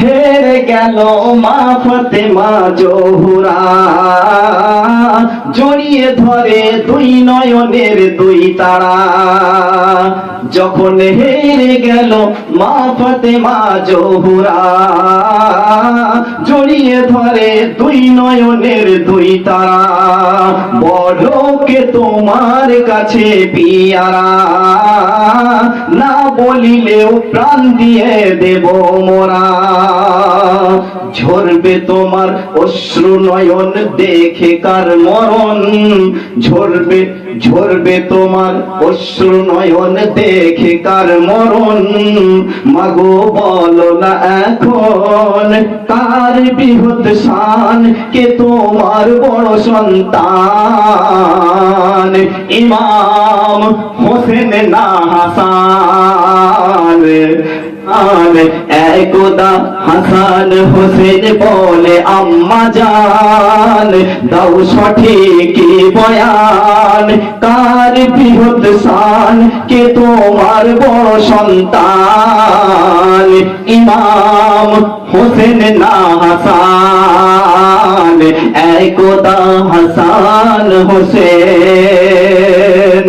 হেরে গেল মা ফাতেমা জোহরা, জড়িয়ে ধরে দুই নয়নের দুই তারা। যখন হেরে গেল মা ফাতেমা জোহরা, জড়িয়ে ধরে দুই নয়নের দুই তারা। বলো কে তোমার কাছে পিয়ারা, না বলিলেও প্রাণ দিয়ে দেব মোরা। ঝরবে তোমার অশ্রু নয়ন দেখে কার মরণ, ঝরবে ঝরবে তোমার অশ্রু নয়ন দেখে কার মরণ। মাগো বলো না এখন কার বৃহৎ শান, কে তোমার বড় সন্তান। ইমাম হোসেন না হাসান। একদা হাসান হোসেন বলে আম্মা জান, দাও সঠিক বয়ান, কার বৃহৎ শান, কে তোমার বড় সন্তান। ইমাম হোসেন না হাসান। একদা হাসান হোসেন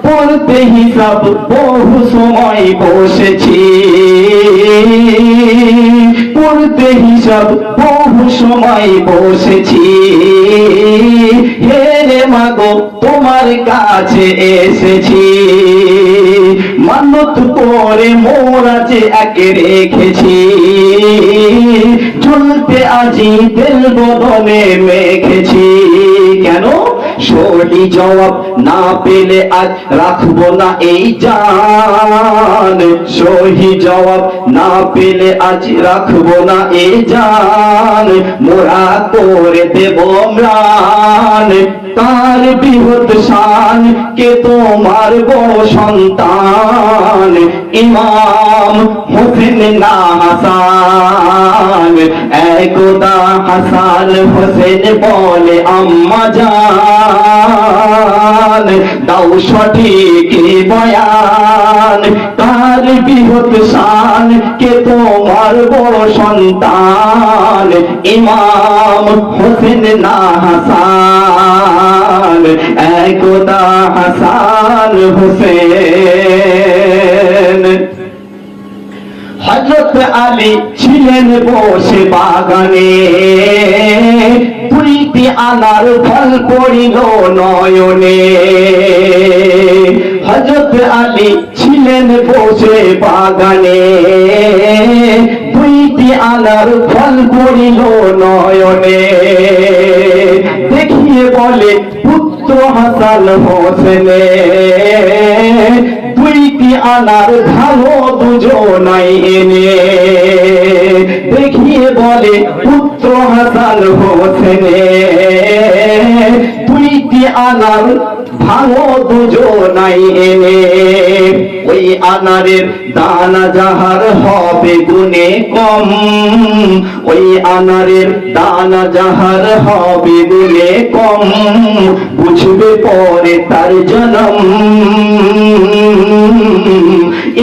পড়তে হিসাব বহু সময় বসেছি, পড়তে হিসাব বহু সময় বসেছি। হেরে মাগো তোমার কাছে এসেছি, মানত করে মোরা যে একে রেখেছি। ঝুলতে আজি তেল বদনে মেখেছি, কেন সহি জবাব না পেলে আজ রাখবো না এই জান। সহি জবাব না পেলে আজ রাখবো না এই জান। মোরা করে দেব ম্লান, তার বৃহৎ শান, কে তোমার বড় সন্তান। ইমাম হোসেন না হাসান। একদা হাসান হোসেন বলে আম্মা জান, দাও সঠিক বয়ান, কার বৃহৎ শান, কে তোমার বড় সন্তান। ইমাম হোসেন না হাসান। একদা হাসান হোসেন। হযরত আলী ছিলেন বসে বাগানে, দুইটি আনার ফল পড়িল নয়নে। হযরত আলী ছিলেন বসে বাগানে, দুইটি আনার ফল পড়িল নয়নে। দেখিয়ে বলে পুত্র হাসান হোসেনে, দুইটি আনার ভালো দুজনাই এনে। দেখিয়ে বলে পুত্র হাসান হোসেনে, দুইটি আনার ভালো দুজনাই এনে। ওই আনারের দানা যাহার হবে গুণে কম, ওই আনারের দানা যাহার হবে গুণে কম, বুঝবে পরে তার জনম।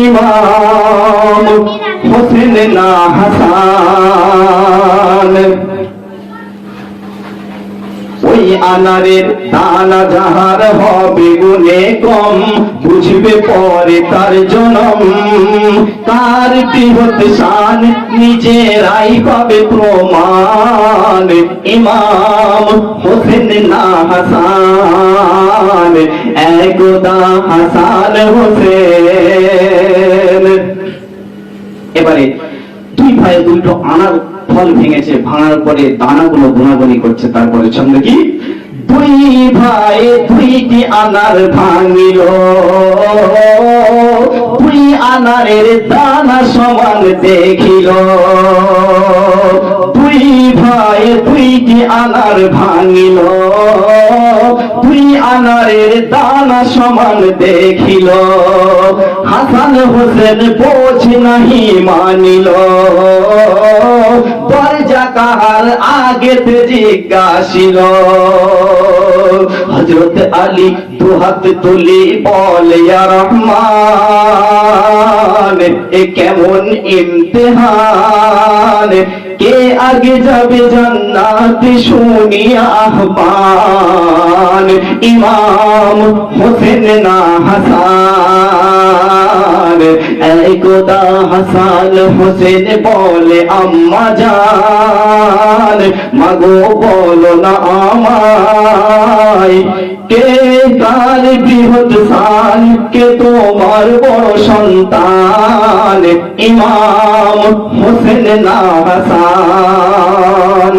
ইমাম হোসেন না হাসান। ওই আনারের দানা যাহার হবে গুণে কম, বুঝবে পরে তার জনম। কার বৃহৎ শান, নিজেরাই পাবে প্রমাণ। ইমাম হোসেন না হাসান। একদা হাসান হোসেন। এবারে দুই ভাই দুটো আনার ফল ভেঙেছে, ভাঙার পরে দানাগুলো গুনাগুনি করছে। তারপরে ছন্দ কি? দুই ভাই দুইটি আনার ভাঙিল, দুই আনারের দানা সমান দেখিল। দুই ভাই দুইটি আনার ভাঙিল, দুই আনারের দানা সমান দেখিল। হাসান হোসেন বোঝ নাহি মানিল, দরজা কাহার আগেতে জিজ্ঞাসিল। হযরত আলী দুহাত তুলি বলে ইয়া রহমান, এ কেমন ইমতিহান, কে আগে যাবে জান্নাতে শুনিয়া আহ্বান, ইমাম হোসেন না হাসান, একদা হাসান হোসেন বলে আম্মা জান, মাগো বলো না আমায়, কে কার বৃহৎ সান, কে তোমার বড় সন্তান, ইমাম হোসেন না হাসান।